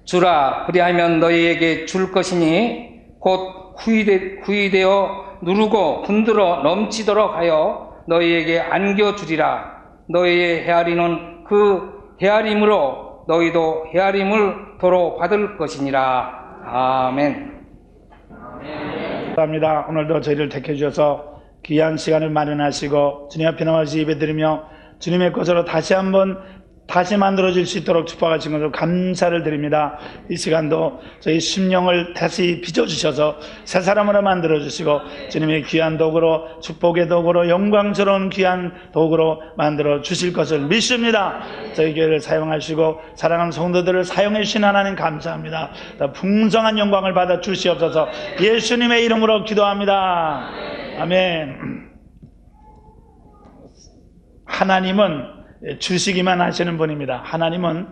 주라. 그리하면 너희에게 줄 것이니 곧 후히되어 누르고 분들어 넘치도록 하여 너희에게 안겨주리라. 너희의 헤아리는 그 헤아림으로 너희도 헤아림을 도로 받을 것이니라. 아멘. 감사합니다. 오늘도 저희를 택해 주셔서 귀한 시간을 마련하시고 주님 앞에 나와서 예배드리며 주님의 것으로 다시 만들어질 수 있도록 축복하신 것을 감사를 드립니다. 이 시간도 저희 심령을 다시 빚어주셔서 새 사람으로 만들어주시고 주님의 귀한 도구로, 축복의 도구로, 영광스러운 귀한 도구로 만들어 주실 것을 믿습니다. 저희 교회를 사용하시고 사랑하는 성도들을 사용해 주신 하나님 감사합니다. 더 풍성한 영광을 받아 주시옵소서. 예수님의 이름으로 기도합니다. 아멘. 하나님은 주시기만 하시는 분입니다. 하나님은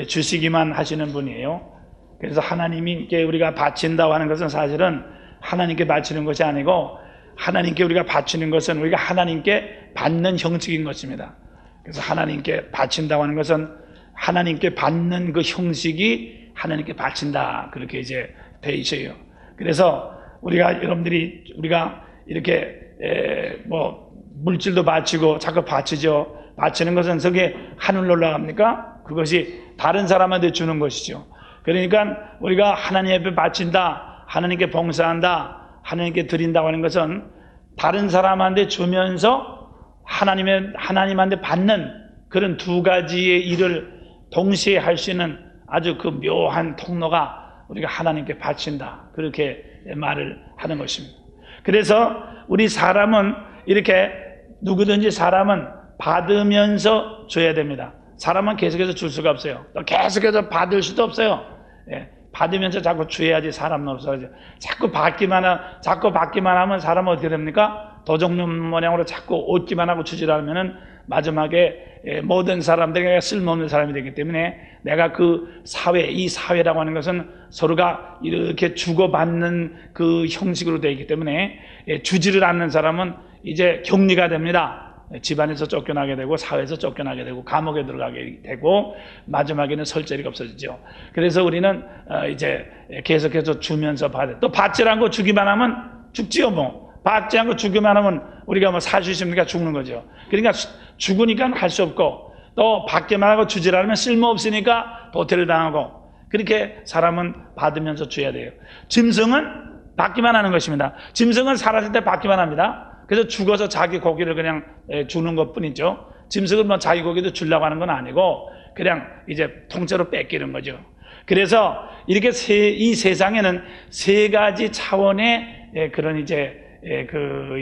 주시기만 하시는 분이에요. 그래서 하나님께 우리가 바친다고 하는 것은 사실은 하나님께 바치는 것이 아니고 하나님께 우리가 바치는 것은 우리가 하나님께 받는 형식인 것입니다. 그래서 하나님께 바친다고 하는 것은 하나님께 받는 그 형식이 하나님께 바친다, 그렇게 이제 돼 있어요. 그래서 여러분들이 우리가 이렇게 물질도 바치고 자꾸 바치죠. 바치는 것은 저게 하늘로 올라갑니까? 그것이 다른 사람한테 주는 것이죠. 그러니까 우리가 하나님 앞에 바친다, 하나님께 봉사한다, 하나님께 드린다고 하는 것은 다른 사람한테 주면서 하나님한테 받는 그런 두 가지의 일을 동시에 할 수 있는 아주 그 묘한 통로가 우리가 하나님께 바친다, 그렇게 말을 하는 것입니다. 그래서 우리 사람은 이렇게 누구든지 사람은 받으면서 줘야 됩니다. 사람은 계속해서 줄 수가 없어요. 또 계속해서 받을 수도 없어요. 받으면서 자꾸 줘야지 사람은 없어져. 자꾸 받기만 하면 사람은 어떻게 됩니까? 도적놈 모양으로 자꾸 얻기만 하고 주질 않으면은 마지막에 모든 사람들에게 쓸모없는 사람이 되기 때문에 내가 그 이 사회라고 하는 것은 서로가 이렇게 주고받는 그 형식으로 되어 있기 때문에 주지를 않는 사람은 이제 격리가 됩니다. 집안에서 쫓겨나게 되고 사회에서 쫓겨나게 되고 감옥에 들어가게 되고 마지막에는 설 자리가 없어지죠. 그래서 우리는 이제 계속해서 주면서 또 받지 않고 주기만 하면 죽지요. 받지 않고 주기만 하면 우리가 살 수 있습니까? 죽는 거죠. 그러니까 죽으니까 할 수 없고 또 받기만 하고 주질 않으면 쓸모없으니까 도태를 당하고, 그렇게 사람은 받으면서 줘야 돼요. 짐승은 받기만 하는 것입니다. 짐승은 살았을 때 받기만 합니다. 그래서 죽어서 자기 고기를 그냥 주는 것 뿐이죠. 짐승은 자기 고기도 주려고 하는 건 아니고 그냥 이제 통째로 뺏기는 거죠. 그래서 이렇게 이 세상에는 세 가지 차원의 그런 이제 그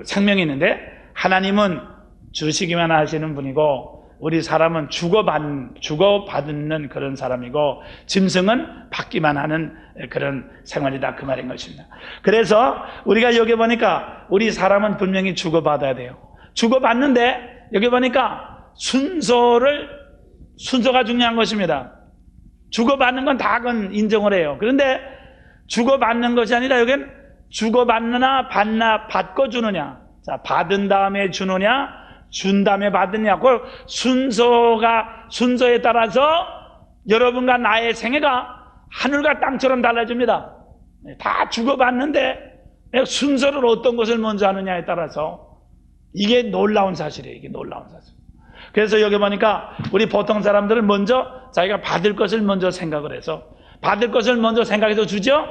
생명이 있는데, 하나님은 주시기만 하시는 분이고 우리 사람은 주고받는 그런 사람이고 짐승은 받기만 하는 그런 생활이다, 그 말인 것입니다. 그래서 우리가 여기 보니까 우리 사람은 분명히 주고받아야 돼요. 주고받는데 여기 보니까 순서가 중요한 것입니다. 주고받는 건 다 인정을 해요. 그런데 주고받는 것이 아니라 여기는 주고받느냐 받고 주느냐, 자, 받은 다음에 주느냐 준 다음에 받느냐, 그 순서에 따라서 여러분과 나의 생애가 하늘과 땅처럼 달라집니다. 다 주고받는데 순서를 어떤 것을 먼저 하느냐에 따라서 이게 놀라운 사실이에요. 이게 놀라운 사실. 그래서 여기 보니까 우리 보통 사람들은 먼저 자기가 받을 것을 먼저 생각을 해서 받을 것을 먼저 생각해서 주죠.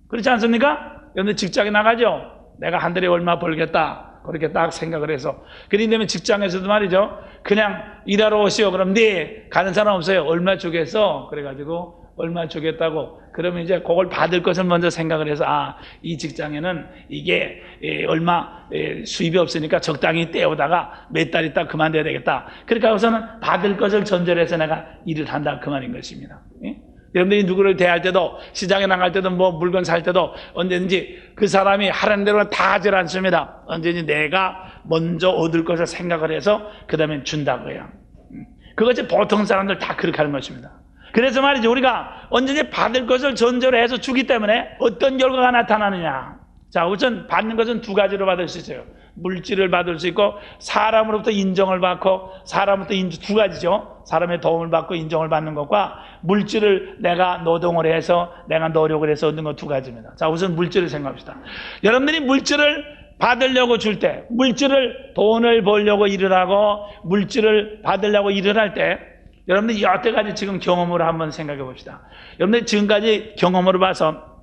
그렇지 않습니까? 여러분들 직장에 나가죠. 내가 한 달에 얼마 벌겠다, 그렇게 딱 생각을 해서. 그런데 직장에서도 말이죠, 그냥 일하러 오시오. 그럼 네 가는 사람 없어요. 얼마 주겠어? 그래가지고 얼마 주겠다고. 그러면 이제 그걸 받을 것을 먼저 생각을 해서 이 직장에는 이게 얼마 수입이 없으니까 적당히 떼오다가 몇 달 있다 그만둬야 되겠다. 그렇게 하고서는 받을 것을 전제로 해서 내가 일을 한다, 그 말인 것입니다. 여러분들이 누구를 대할 때도, 시장에 나갈 때도, 물건 살 때도 언제든지 그 사람이 하라는 대로 다 하질 않습니다. 언제든지 내가 먼저 얻을 것을 생각을 해서 그 다음에 준다고요. 그것이 보통 사람들 다 그렇게 하는 것입니다. 그래서 말이죠, 우리가 언제든지 받을 것을 전제로 해서 주기 때문에 어떤 결과가 나타나느냐. 자, 우선 받는 것은 두 가지로 받을 수 있어요. 물질을 받을 수 있고 사람으로부터 인정을 받고 사람으로부터 두 가지죠. 사람의 도움을 받고 인정을 받는 것과 물질을 내가 노동을 해서 내가 노력을 해서 얻는 것 두 가지입니다. 자, 우선 물질을 생각합시다. 여러분들이 물질을 받으려고 줄 때, 물질을 돈을 벌려고 일을 하고 물질을 받으려고 일을 할 때 여러분들이 여태까지 지금 경험으로 한번 생각해 봅시다. 여러분들이 지금까지 경험으로 봐서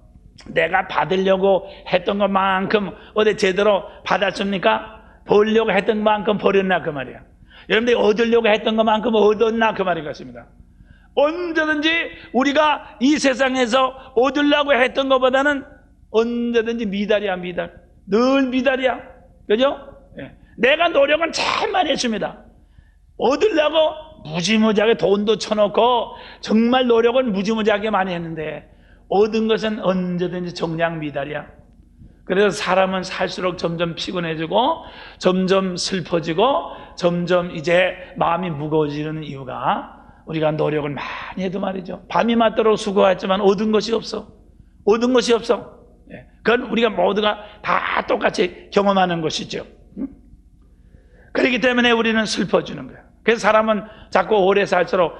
내가 받으려고 했던 것만큼 어디 제대로 받았습니까? 벌려고 했던 것만큼 벌였나 그 말이야. 여러분들이 얻으려고 했던 것만큼 얻었나 그 말인 것입니다. 언제든지 우리가 이 세상에서 얻으려고 했던 것보다는 언제든지 미달이야, 미달. 늘 미달이야. 그죠? 예. 내가 노력은 참 많이 했습니다. 얻으려고 무지무지하게 돈도 쳐놓고 정말 노력은 무지무지하게 많이 했는데 얻은 것은 언제든지 정량 미달이야. 그래서 사람은 살수록 점점 피곤해지고 점점 슬퍼지고 점점 이제 마음이 무거워지는 이유가 우리가 노력을 많이 해도 말이죠. 밤이 맞도록 수고했지만 얻은 것이 없어. 얻은 것이 없어. 그건 우리가 모두가 다 똑같이 경험하는 것이죠. 그렇기 때문에 우리는 슬퍼지는 거야. 그래서 사람은 자꾸 오래 살수록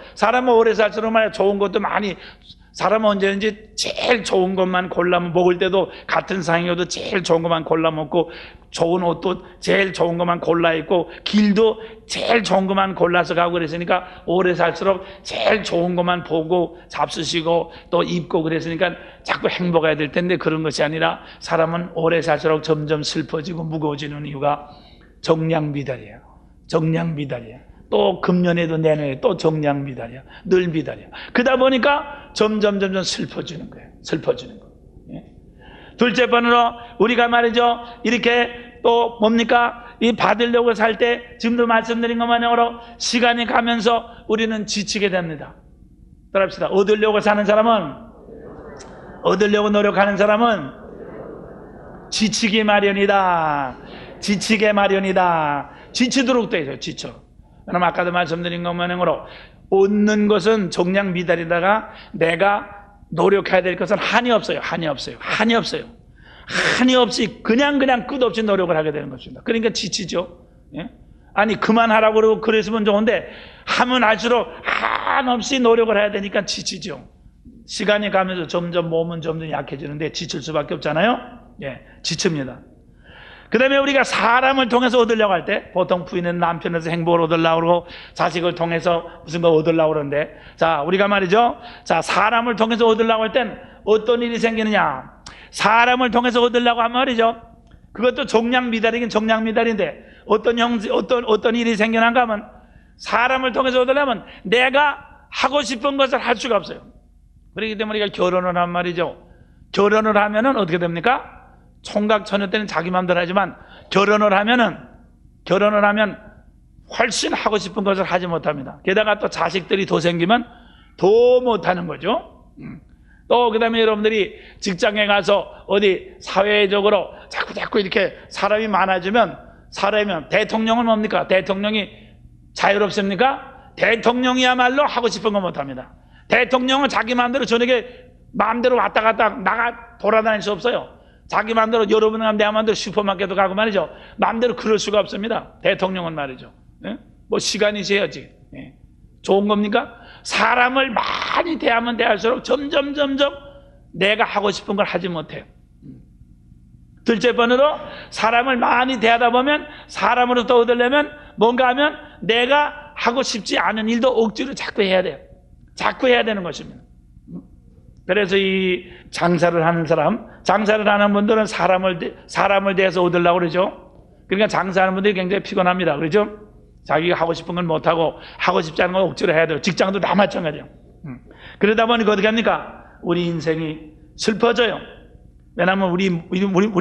말이야 좋은 것도 많이 사람은 언제든지 제일 좋은 것만 골라 먹을 때도 같은 상이어도 제일 좋은 것만 골라 먹고 좋은 옷도 제일 좋은 것만 골라 입고 길도 제일 좋은 것만 골라서 가고 그랬으니까 오래 살수록 제일 좋은 것만 보고 잡수시고 또 입고 그랬으니까 자꾸 행복해야 될 텐데 그런 것이 아니라 사람은 오래 살수록 점점 슬퍼지고 무거워지는 이유가 정량미달이에요. 정량미달이에요. 또 금년에도 내년에 또 정량미달이야. 늘 미달이야. 그러다 보니까 점점 슬퍼지는 거예요. 슬퍼지는 거예요. 예? 둘째 번으로 우리가 말이죠. 이렇게 또 뭡니까? 이 받으려고 살 때 지금도 말씀드린 것만으로 시간이 가면서 우리는 지치게 됩니다. 따라합시다. 얻으려고 사는 사람은 얻으려고 노력하는 사람은 지치기 마련이다. 지치게 마련이다. 지치도록 돼 있어요. 지쳐. 그럼 아까도 말씀드린 것만으로 얻는 것은 정량 미달이다가 내가 노력해야 될 것은 한이 없어요. 한이 없어요. 한이 없어요. 한이 없이 그냥 끝없이 노력을 하게 되는 것입니다. 그러니까 지치죠. 예? 아니 그만하라고 그러고 그랬으면 좋은데 하면 할수록 한없이 노력을 해야 되니까 지치죠. 시간이 가면서 점점 몸은 점점 약해지는데 지칠 수밖에 없잖아요. 예, 지칩니다. 그 다음에 우리가 사람을 통해서 얻으려고 할 때 보통 부인은 남편에서 행복을 얻으려고 그러고 자식을 통해서 무슨 거 얻으려고 그러는데 자 우리가 말이죠. 자 사람을 통해서 얻으려고 할 땐 어떤 일이 생기느냐. 사람을 통해서 얻으려고 하면 말이죠. 그것도 정량미달이긴 정량미달인데 어떤 일이 생겨난가 하면 사람을 통해서 얻으려면 내가 하고 싶은 것을 할 수가 없어요. 그렇기 때문에 우리가 결혼을 하면 말이죠. 결혼을 하면은 어떻게 됩니까? 총각 처녀 때는 자기 마음대로 하지만 결혼을 하면 훨씬 하고 싶은 것을 하지 못합니다. 게다가 또 자식들이 더 생기면 더 못하는 거죠. 또 그 다음에 여러분들이 직장에 가서 어디 사회적으로 자꾸 이렇게 사람이 많아지면 대통령은 뭡니까? 대통령이 자유롭습니까? 대통령이야말로 하고 싶은 거 못합니다. 대통령은 자기 마음대로 저녁에 마음대로 왔다 갔다 돌아다닐 수 없어요. 자기 마음대로 여러분은 가면 내 마음대로 슈퍼마켓도 가고 말이죠. 마음대로 그럴 수가 없습니다. 대통령은 말이죠. 예? 뭐 시간이 세야지. 예. 좋은 겁니까? 사람을 많이 대하면 대할수록 점점 내가 하고 싶은 걸 하지 못해요. 둘째 번으로 사람을 많이 대하다 보면 사람으로부터 얻으려면 뭔가 하면 내가 하고 싶지 않은 일도 억지로 자꾸 해야 돼요. 자꾸 해야 되는 것입니다. 그래서 이 장사를 하는 분들은 사람을 대해서 얻으려고 그러죠. 그러니까 장사하는 분들이 굉장히 피곤합니다. 그렇죠? 자기가 하고 싶은 건 못하고 하고 싶지 않은 건 억지로 해야 돼요. 직장도 다 마찬가지예요. 그러다 보니까 어떻게 합니까? 우리 인생이 슬퍼져요. 왜냐하면 우리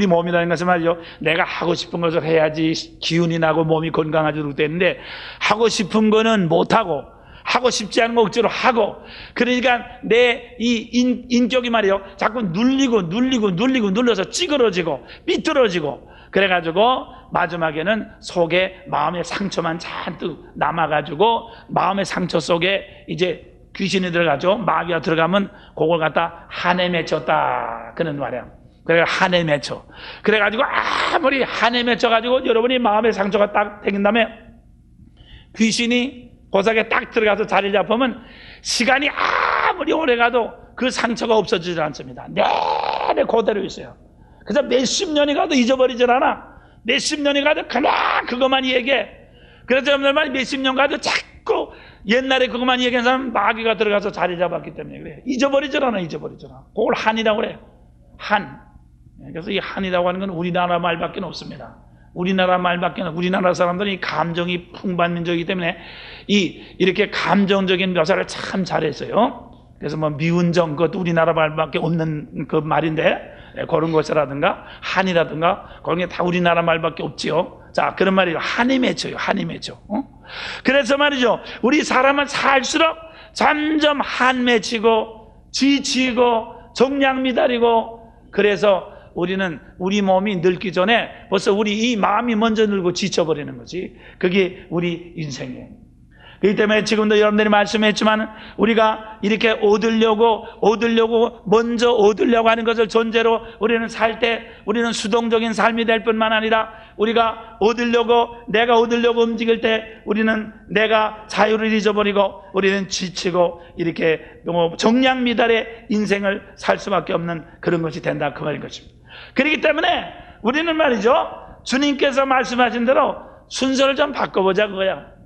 몸이라는 것은 말이죠. 내가 하고 싶은 것을 해야지 기운이 나고 몸이 건강하도록 되는데 하고 싶은 거는 못하고 하고 싶지 않은 거 억지로 하고 그러니까 내 이 인격이 말이요 자꾸 눌려서 찌그러지고 삐뚤어지고 그래가지고 마지막에는 속에 마음의 상처만 잔뜩 남아가지고 마음의 상처 속에 이제 귀신이 들어가죠. 마귀가 들어가면 그걸 갖다 한해 맺혔다 그런 말이야. 그래 한에 맺혀. 그래가지고 아무리 한에 맺혀가지고 여러분이 마음의 상처가 딱 생긴 다음에 귀신이 고삭에 딱 들어가서 자리 잡으면 시간이 아무리 오래가도 그 상처가 없어지질 않습니다. 내내 그대로 있어요. 그래서 몇십 년이 가도 잊어버리질 않아. 몇십 년이 가도 그냥 그것만 얘기해. 그래서 여러분들 몇십 년 가도 자꾸 옛날에 그것만 얘기한 사람은 마귀가 들어가서 자리 잡았기 때문에 그래. 잊어버리질 않아. 그걸 한이라고 그래. 한. 그래서 이 한이라고 하는 건 우리나라 말밖에 없습니다. 우리나라 사람들이 감정이 풍부한 민족이기 때문에 이렇게 감정적인 묘사를 참 잘했어요. 그래서 뭐 미운 정, 그것도 우리나라 말밖에 없는 그 말인데, 그런 것이라든가 한이라든가 그런 게 다 우리나라 말밖에 없지요. 자, 그런 말이에요. 한이 맺혀요. 그래서 말이죠, 우리 사람은 살수록 점점 한 맺히고 지치고 정량 미달이고, 그래서 우리 몸이 늙기 전에 벌써 우리 이 마음이 먼저 늙고 지쳐버리는 거지. 그게 우리 인생이에요. 그렇기 때문에 지금도 여러분들이 말씀했지만 우리가 이렇게 먼저 얻으려고 하는 것을 전제로 우리는 살 때 우리는 수동적인 삶이 될 뿐만 아니라 우리가 내가 얻으려고 움직일 때 우리는 내가 자유를 잊어버리고 우리는 지치고 이렇게 정량 미달의 인생을 살 수밖에 없는 그런 것이 된다, 그 말인 것입니다. 그렇기 때문에 우리는 말이죠, 주님께서 말씀하신 대로 순서를 좀 바꿔보자 그거야.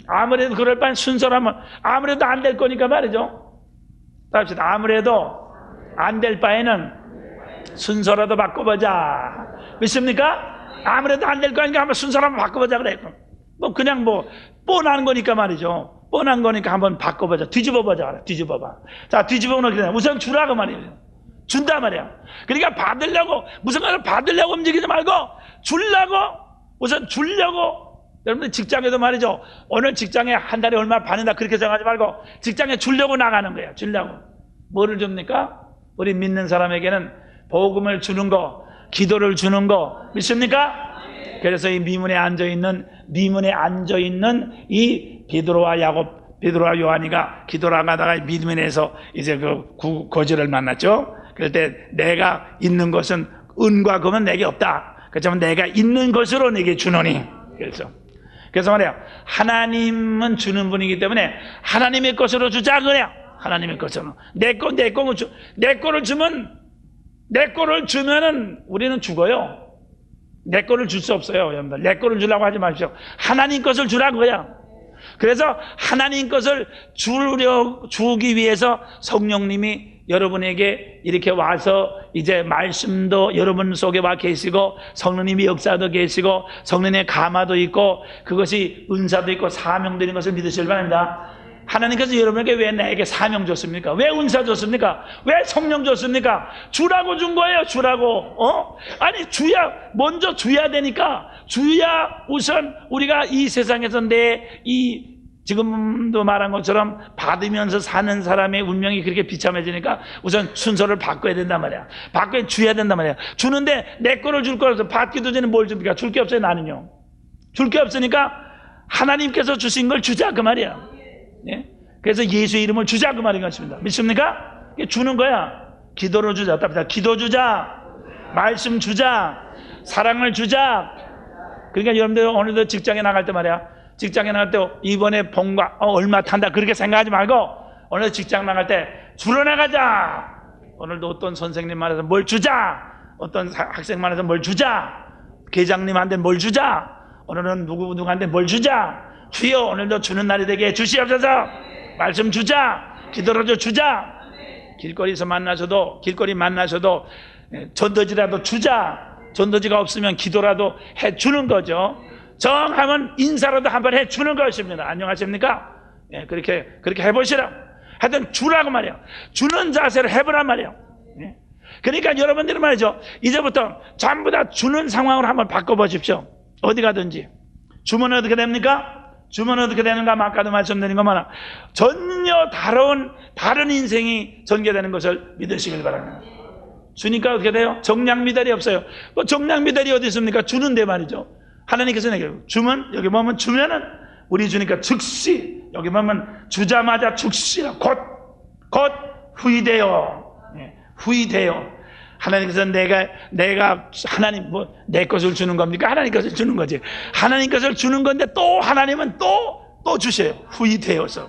아무래도 그럴 바엔 순서로 하면 아무래도 안 될 거니까 말이죠. 답시다. 아무래도 안 될 바에는 순서라도 바꿔보자. 믿습니까? 아무래도 안 될 거니까 한번 순서를 한번 바꿔보자 그래. 그냥 뻔한 거니까 말이죠. 뻔한 거니까 한번 바꿔보자. 뒤집어보자 그래. 뒤집어봐. 자, 뒤집어보면 그래. 우선 주라고 말이에요. 준다 말이야. 그러니까 무슨 말을 받으려고 움직이지 말고 우선 주려고. 여러분들 직장에도 말이죠, 오늘 직장에 한 달에 얼마 받는다 그렇게 생각하지 말고 직장에 주려고 나가는 거예요. 주려고. 뭐를 줍니까? 우리 믿는 사람에게는 복음을 주는 거, 기도를 주는 거, 믿습니까? 그래서 이 미문에 앉아있는 이 베드로와 요한이가 기도를 하다가 미문에서 이제 거지를 만났죠. 그럴 때 내가 있는 것은 은과 금은 내게 없다. 그렇지만 내가 있는 것으로 내게 주노니. 그래서 말이야, 하나님은 주는 분이기 때문에 하나님의 것으로 주자 그래요. 하나님의 것으로. 내 거를 주면은 우리는 죽어요. 내 거를 줄 수 없어요, 여러분들. 내 거를 주려고 하지 마십시오. 하나님 것을 주라고 그래요. 그래서 하나님 것을 주기 위해서 성령님이 여러분에게 이렇게 와서 이제 말씀도 여러분 속에 와 계시고 성령님이 역사도 계시고 성령의 감화도 있고 그것이 은사도 있고 사명 드린 것을 믿으시길 바랍니다. 하나님께서 여러분에게 왜 나에게 사명 줬습니까? 왜 은사 줬습니까? 왜 성령 줬습니까? 주라고 준 거예요. 주라고. 아니 먼저 줘야 되니까 줘야 우선 우리가 이 세상에서 지금도 말한 것처럼 받으면서 사는 사람의 운명이 그렇게 비참해지니까 우선 순서를 바꿔야 된단 말이야. 줘야 된단 말이야. 주는데 내 거를 줄 거라서 받기도 전에 뭘 줍니까? 줄 게 없어요, 나는요. 줄 게 없으니까 하나님께서 주신 걸 주자 그 말이야. 예? 그래서 예수의 이름을 주자 그 말인 것입니다. 믿습니까? 주는 거야. 기도를 주자. 기도 주자. 말씀 주자. 사랑을 주자. 그러니까 여러분들 오늘도 직장에 나갈 때 말이야. 직장에 나갈 때 이번에 봉과 얼마 탄다 그렇게 생각하지 말고 오늘 직장 나갈 때 주러 나가자. 오늘도 어떤 선생님 말해서 뭘 주자, 어떤 학생 말해서 뭘 주자, 계장님한테 뭘 주자, 오늘은 누구한테 뭘 주자. 주여 오늘도 주는 날이 되게 주시옵소서. 말씀 주자. 기도라도 주자. 길거리 만나셔도 전도지라도 주자. 전도지가 없으면 기도라도 해주는 거죠. 정하면 인사라도 한번 해주는 것입니다. 안녕하십니까? 예, 그렇게 해보시라. 하여튼 주라고 말이에요. 주는 자세를 해보란 말이에요. 예. 그러니까 여러분들은 말이죠, 이제부터 전부 다 주는 상황으로 한번 바꿔보십시오. 어디 가든지. 주면 어떻게 됩니까? 주면 어떻게 되는가? 아까도 말씀드린 것만 전혀 다른 인생이 전개되는 것을 믿으시길 바랍니다. 주니까 어떻게 돼요? 정량 미달이 없어요. 정량 미달이 어디 있습니까? 주는데 말이죠. 하나님께서 내게 주면, 여기 보면 주면은 우리 주니까 즉시, 여기 보면 주자마자 즉시라 곧 후이되어 하나님께서 내가 하나님 뭐 내 것을 주는 겁니까? 하나님 것을 주는 거지. 하나님 것을 주는 건데 또 하나님은 또 주셔요. 후이되어서.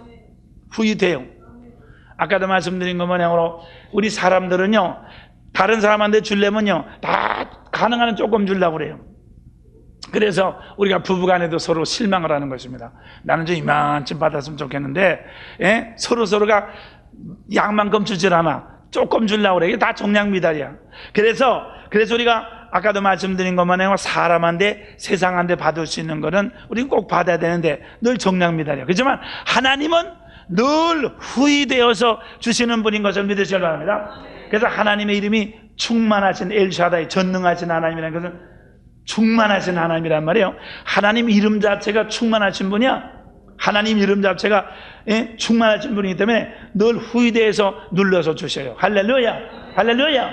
아까도 말씀드린 것 모양으로 우리 사람들은요, 다른 사람한테 주려면요, 다 가능한 한 조금 주려고 그래요. 그래서 우리가 부부간에도 서로 실망을 하는 것입니다. 나는 좀 이만큼 받았으면 좋겠는데, 예? 서로가 양만큼 주질 않아. 조금 주려고 그래. 이게 다 정량미달이야. 그래서 우리가 아까도 말씀드린 것만 해도 사람한테, 세상한테 받을 수 있는 거는 우리는 꼭 받아야 되는데 늘 정량미달이야. 그렇지만 하나님은 늘 후이되어서 주시는 분인 것을 믿으시기 바랍니다. 그래서 하나님의 이름이 충만하신 엘샤다이, 전능하신 하나님이라는 것은 충만하신 하나님이란 말이에요. 하나님 이름 자체가 충만하신 분이야. 하나님 이름 자체가 충만하신 분이기 때문에 늘 후이대에서 눌러서 주셔요. 할렐루야, 할렐루야.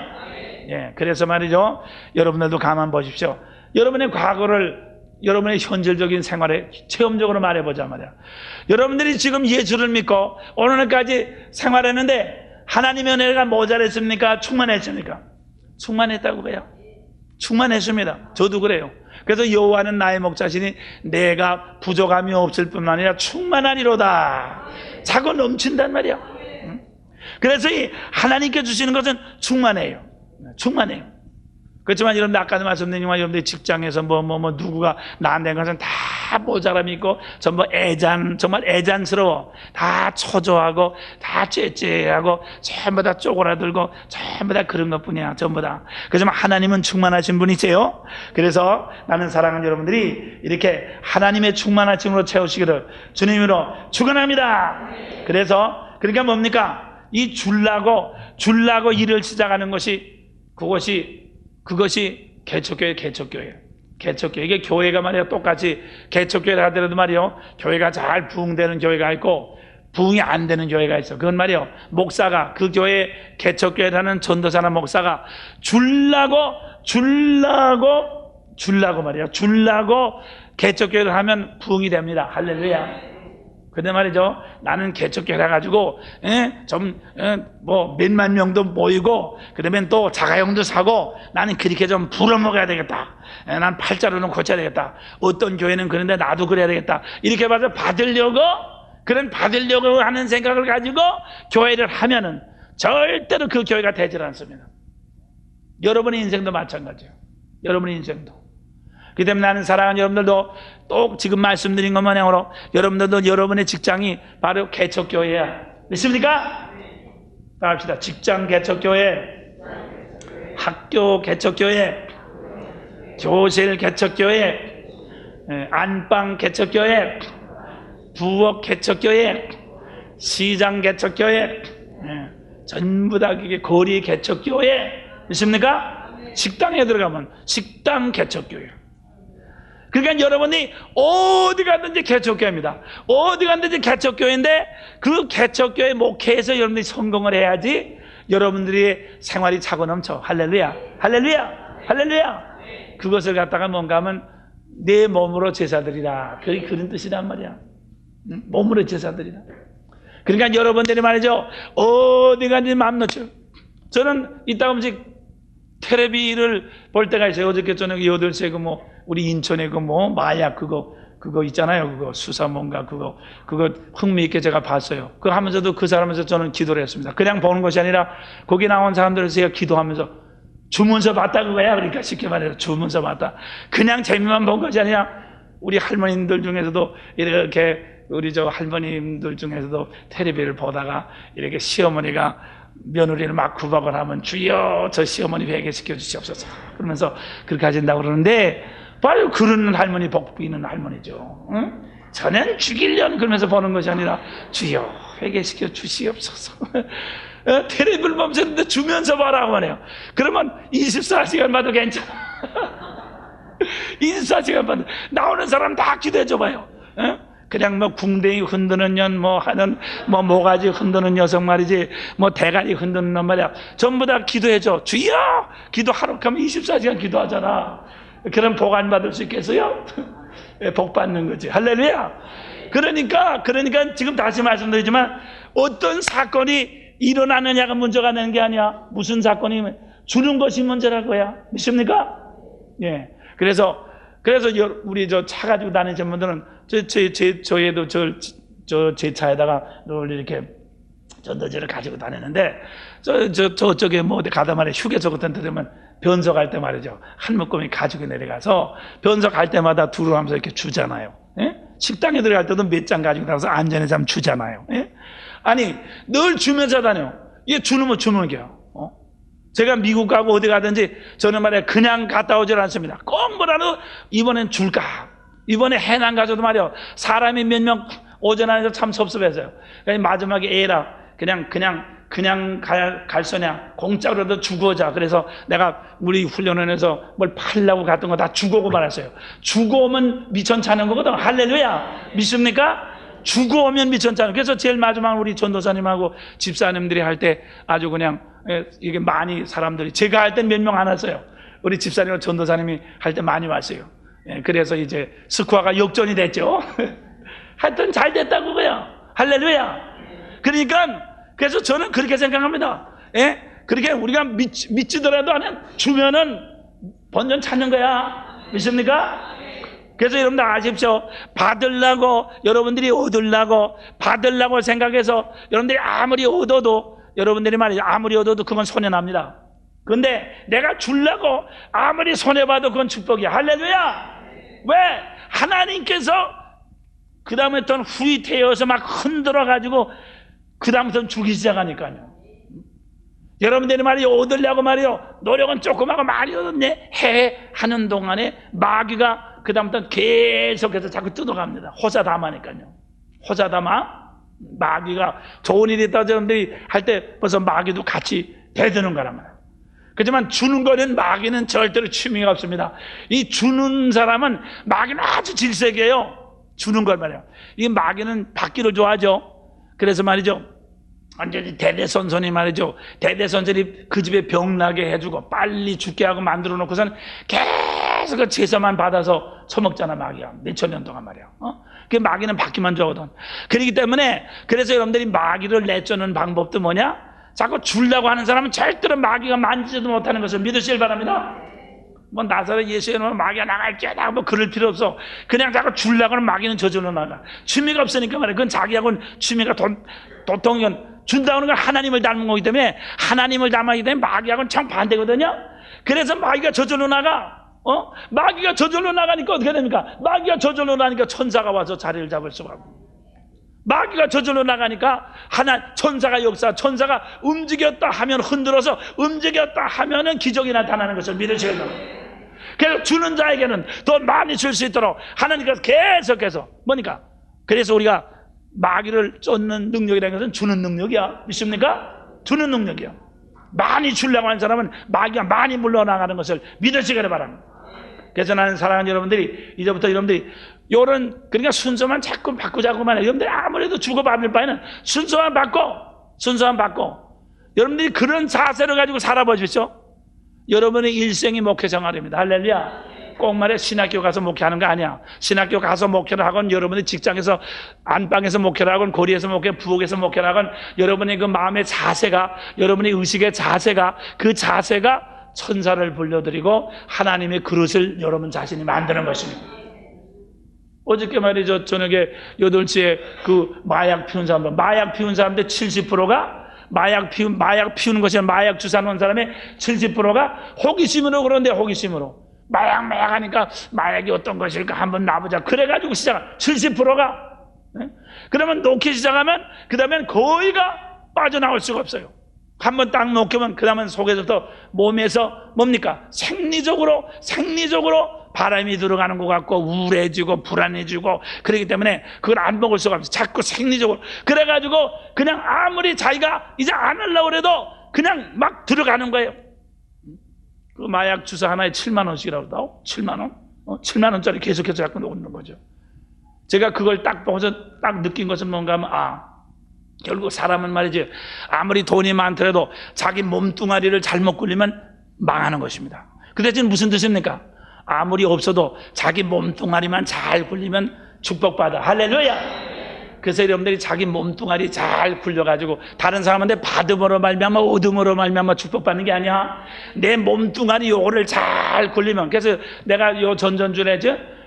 예, 그래서 말이죠, 여러분들도 가만 보십시오. 여러분의 과거를 여러분의 현실적인 생활에 체험적으로 말해보자 말이야. 여러분들이 지금 예수를 믿고 오늘까지 생활했는데 하나님의 은혜가 모자랐습니까? 충만했습니까? 충만했다고 해요. 충만했습니다. 저도 그래요. 그래서 여호와는 나의 목자시니 내가 부족함이 없을 뿐만 아니라 충만하리로다. 차고 넘친단 말이야. 그래서 이 하나님께 주시는 것은 충만해요. 그렇지만 여러분들 아까도 말씀드린 여러분들 직장에서 누구가 나한테 것은 다 모자람이 있고 전부 정말 애잔스러워. 다 초조하고 다 째째하고 전부 다 쪼그라들고 전부 다 그런 것뿐이야. 전부 다. 그렇지만 하나님은 충만하신 분이세요. 그래서 나는 사랑하는 여러분들이 이렇게 하나님의 충만하심으로 채우시기를 주님으로 축원합니다. 그래서 그러니까 뭡니까? 이 줄라고 일을 시작하는 것이 그것이 개척교회예요. 이게 교회가 말이야, 똑같이 개척교회를 하더라도 말이요, 교회가 잘 부흥되는 교회가 있고 부흥이 안 되는 교회가 있어. 그건 말이요, 목사가 그 교회 개척교회라는 전도사나 목사가 줄라고 개척교회를 하면 부흥이 됩니다. 할렐루야. 근데 말이죠, 나는 개척교회 해가지고 몇만 명도 모이고 그러면 또 자가용도 사고 나는 그렇게 좀 불어먹어야 되겠다. 난 팔자로는 고쳐야 되겠다. 어떤 교회는 그런데 나도 그래야 되겠다. 이렇게 봐서 받으려고 하는 생각을 가지고 교회를 하면은 절대로 그 교회가 되질 않습니다. 여러분의 인생도 마찬가지예요. 여러분의 인생도. 그 때문에 나는 사랑하는 여러분들도 또 지금 말씀드린 것만 향으로 여러분들도 여러분의 직장이 바로 개척교회야. 믿습니까? 따라합시다. 직장 개척교회, 학교 개척교회, 교실 개척교회, 안방 개척교회, 부엌 개척교회, 시장 개척교회, 전부 다 그게 거리 개척교회. 믿습니까? 식당에 들어가면 식당 개척교회. 그러니까 여러분이 어디 갔든지 개척교회입니다. 어디 갔든지 개척교회인데 그 개척교회 목회에서 여러분들이 성공을 해야지 여러분들의 생활이 차고 넘쳐. 할렐루야, 할렐루야, 할렐루야. 그것을 갖다가 뭔가 하면 내 몸으로 제사드리라. 그런 뜻이란 말이야. 몸으로 제사드리라. 그러니까 여러분들이 말이죠, 어디 갔든지 마음 놓죠. 저는 이따 음식 텔레비를 볼 때가 있어요. 어저께 저녁에 8시에 우리 인천에 마약 그거 있잖아요. 그거 수사 뭔가 그거 흥미있게 제가 봤어요. 그거 하면서도 그 사람에서 저는 기도를 했습니다. 그냥 보는 것이 아니라 거기 나온 사람들을 제가 기도하면서 주문서 봤다 그거야. 그러니까 쉽게 말해서 주문서 봤다. 그냥 재미만 본 것이 아니라 우리 할머님들 중에서도 이렇게 우리 저 할머님들 중에서도 텔레비를 보다가 이렇게 시어머니가 며느리를 막 구박을 하면 주여 저 시어머니 회개시켜 주시옵소서 그러면서 그렇게 하신다고 그러는데 바로 그런 할머니 복 비는 할머니죠. 응? 저는 죽이려는 그러면서 보는 것이 아니라 주여 회개시켜 주시옵소서. 텔레비를 보면서 주면서 봐라고 하네요. 그러면 24시간 봐도 괜찮아. 24시간 봐도 나오는 사람 다 기도해 줘봐요. 그냥 궁뎅이 흔드는 년, 모가지 흔드는 여성 말이지, 대가리 흔드는 놈 말이야. 전부 다 기도해줘. 주여! 기도 하루 가면 24시간 기도하잖아. 그럼 복 안 받을 수 있겠어요? 복 받는 거지. 할렐루야! 그러니까 지금 다시 말씀드리지만 어떤 사건이 일어나느냐가 문제가 되는 게 아니야. 무슨 사건이 주는 것이 문제라고요. 믿습니까? 예. 그래서 우리 차 가지고 다니시는 분들은 저희도 제 차에다가 늘 이렇게 전도지를 가지고 다니는데 저쪽에 뭐 어디 가다 말이야 휴게소 같은 데 되면 변소 갈 때 말이죠. 한 묶음이 가지고 내려가서 변소 갈 때마다 두루 하면서 이렇게 주잖아요. 예? 식당에 들어갈 때도 몇 장 가지고 나가서 안전해서 하면 주잖아요. 예? 아니 늘 주면서 다녀. 이게 주는 게요. 제가 미국 가고 어디 가든지 저는 말이야 그냥 갔다 오질 않습니다. 꼭 뭐라도 이번엔 줄까. 이번에 해난 가서도 말이야 사람이 몇 명 오전 안에서 참 섭섭했어요. 마지막에 애라 그냥 갈 소냐 공짜로라도 주고 오자. 그래서 내가 우리 훈련원에서 뭘 팔려고 갔던 거 다 주고 오고 말았어요. 주고 오면 미천찮은 거거든. 할렐루야. 믿습니까? 주고 오면 미천찮은. 그래서 제일 마지막 우리 전도사님하고 집사님들이 할 때 아주 그냥 이게 많이 사람들이 제가 할 땐 몇 명 안 왔어요. 우리 집사님과 전도사님이 할 때 많이 왔어요. 그래서 이제 스코어가 역전이 됐죠. 하여튼 잘 됐다고 그요. 할렐루야. 그러니까 그래서 저는 그렇게 생각합니다. 예? 그렇게 우리가 믿지더라도 안에 주면은 번전 찾는 거야. 믿습니까? 그래서 여러분들 아십시오. 받으려고 여러분들이 얻으려고 받으려고 생각해서 여러분들이 아무리 얻어도 여러분들이 말이죠. 아무리 얻어도 그건 손해납니다. 그런데 내가 주려고 아무리 손해봐도 그건 축복이야. 할렐루야. 왜? 하나님께서 그 다음부터는 후이태여서 막 흔들어가지고 그 다음부터는 주기 시작하니까요. 여러분들이 말이요 얻으려고 말이요 노력은 조금 하고 많이 얻었네 하는 동안에 마귀가 그 다음부터는 계속해서 자꾸 뜯어갑니다. 호사다마니까요. 호사다마 마귀가 좋은 일이 있다 여러분들이 할 때 벌써 마귀도 같이 대드는 거란 말이에요. 그렇지만 주는 거는 마귀는 절대로 취미가 없습니다. 이 주는 사람은 마귀는 아주 질색이에요. 주는 걸 말이에요. 이 마귀는 받기를 좋아하죠. 그래서 말이죠. 완전히 대대손손이 말이죠. 대대손손이 그 집에 병나게 해주고 빨리 죽게 하고 만들어 놓고서는 계속 그 제사만 받아서 처먹잖아 마귀야. 몇천 년 동안 말이야. 그 마귀는 받기만 좋아하거든. 그렇기 때문에 그래서 여러분들이 마귀를 내쫓는 방법도 뭐냐? 자꾸 주려고 하는 사람은 절대로 마귀가 만지지도 못하는 것을 믿으시길 바랍니다. 뭐 나사렛 예수에 놓으면 마귀가 나갈지어다 뭐 그럴 필요 없어. 그냥 자꾸 주려고 하는 마귀는 저절로 나가. 취미가 없으니까 말이야. 그건 자기하고는 취미가 도통이건 준다는 건 하나님을 닮은 거기 때문에 하나님을 닮았기 때문에 마귀하고는 정반대거든요. 그래서 마귀가 저절로 나가. 마귀가 저절로 나가니까 어떻게 됩니까? 마귀가 저절로 나가니까 천사가 와서 자리를 잡을 수가 없고. 마귀가 저절로 나가니까 천사가 천사가 움직였다 하면 흔들어서 움직였다 하면은 기적이 나타나는 것을 믿으셔야 됩니다. 그래서 주는 자에게는 더 많이 줄 수 있도록 하나님께서 계속해서 뭐니까? 그래서 우리가 마귀를 쫓는 능력이라는 것은 주는 능력이야. 믿습니까? 주는 능력이야. 많이 주려고 하는 사람은 마귀가 많이 물러나가는 것을 믿으시기를 바랍니다. 그래서 나는 사랑하는 여러분들이 이제부터 여러분들이 그러니까 순서만 자꾸 바꾸자고만 해요. 여러분들이 아무래도 주고받을 바에는 순서만 바꿔 여러분들이 그런 자세를 가지고 살아보십시오. 여러분의 일생이 목회 생활입니다. 할렐루야. 꼭 말해 신학교 가서 목회하는 거 아니야. 신학교 가서 목회를 하건 여러분의 직장에서 안방에서 목회를 하건 고리에서 목회, 부엌에서 목회를 하건 여러분의 그 마음의 자세가 여러분의 의식의 자세가 그 자세가 천사를 불러들이고 하나님의 그릇을 여러분 자신이 만드는 것입니다. 어저께 말이죠. 저녁에 8시에 그 마약 피운 사람들 70%가 마약 피우는 것이 마약 주사 놓은 사람의 70%가 호기심으로 그런데 호기심으로 마약 하니까 마약이 어떤 것일까 한번 놔보자. 그래가지고 70%가 그러면 놓기 시작하면 그 다음엔 거의가 빠져나올 수가 없어요. 한번 딱 놓으면 그 다음엔 속에서부터 몸에서 뭡니까? 생리적으로 바람이 들어가는 것 같고 우울해지고 불안해지고 그렇기 때문에 그걸 안 먹을 수가 없어요. 자꾸 생리적으로 그래가지고 그냥 아무리 자기가 이제 안 하려고 해도 그냥 막 들어가는 거예요. 그 마약 주사 하나에 7만 원씩이라고 그러다고? 7만 원? 7만 원짜리 계속해서 자꾸 놓는 거죠. 제가 그걸 딱 보고서 딱 느낀 것은 뭔가 하면 결국 사람은 말이지 아무리 돈이 많더라도 자기 몸뚱아리를 잘못 굴리면 망하는 것입니다. 그 대신 무슨 뜻입니까? 아무리 없어도 자기 몸뚱아리만 잘 굴리면 축복받아. 할렐루야. 그래서 여러분들이 자기 몸뚱아리 잘 굴려가지고 다른 사람한테 받음으로 말미암아 얻음으로 말미암아 축복받는 게 아니야. 내 몸뚱아리 요거를 잘 굴리면. 그래서 내가 요 전전주에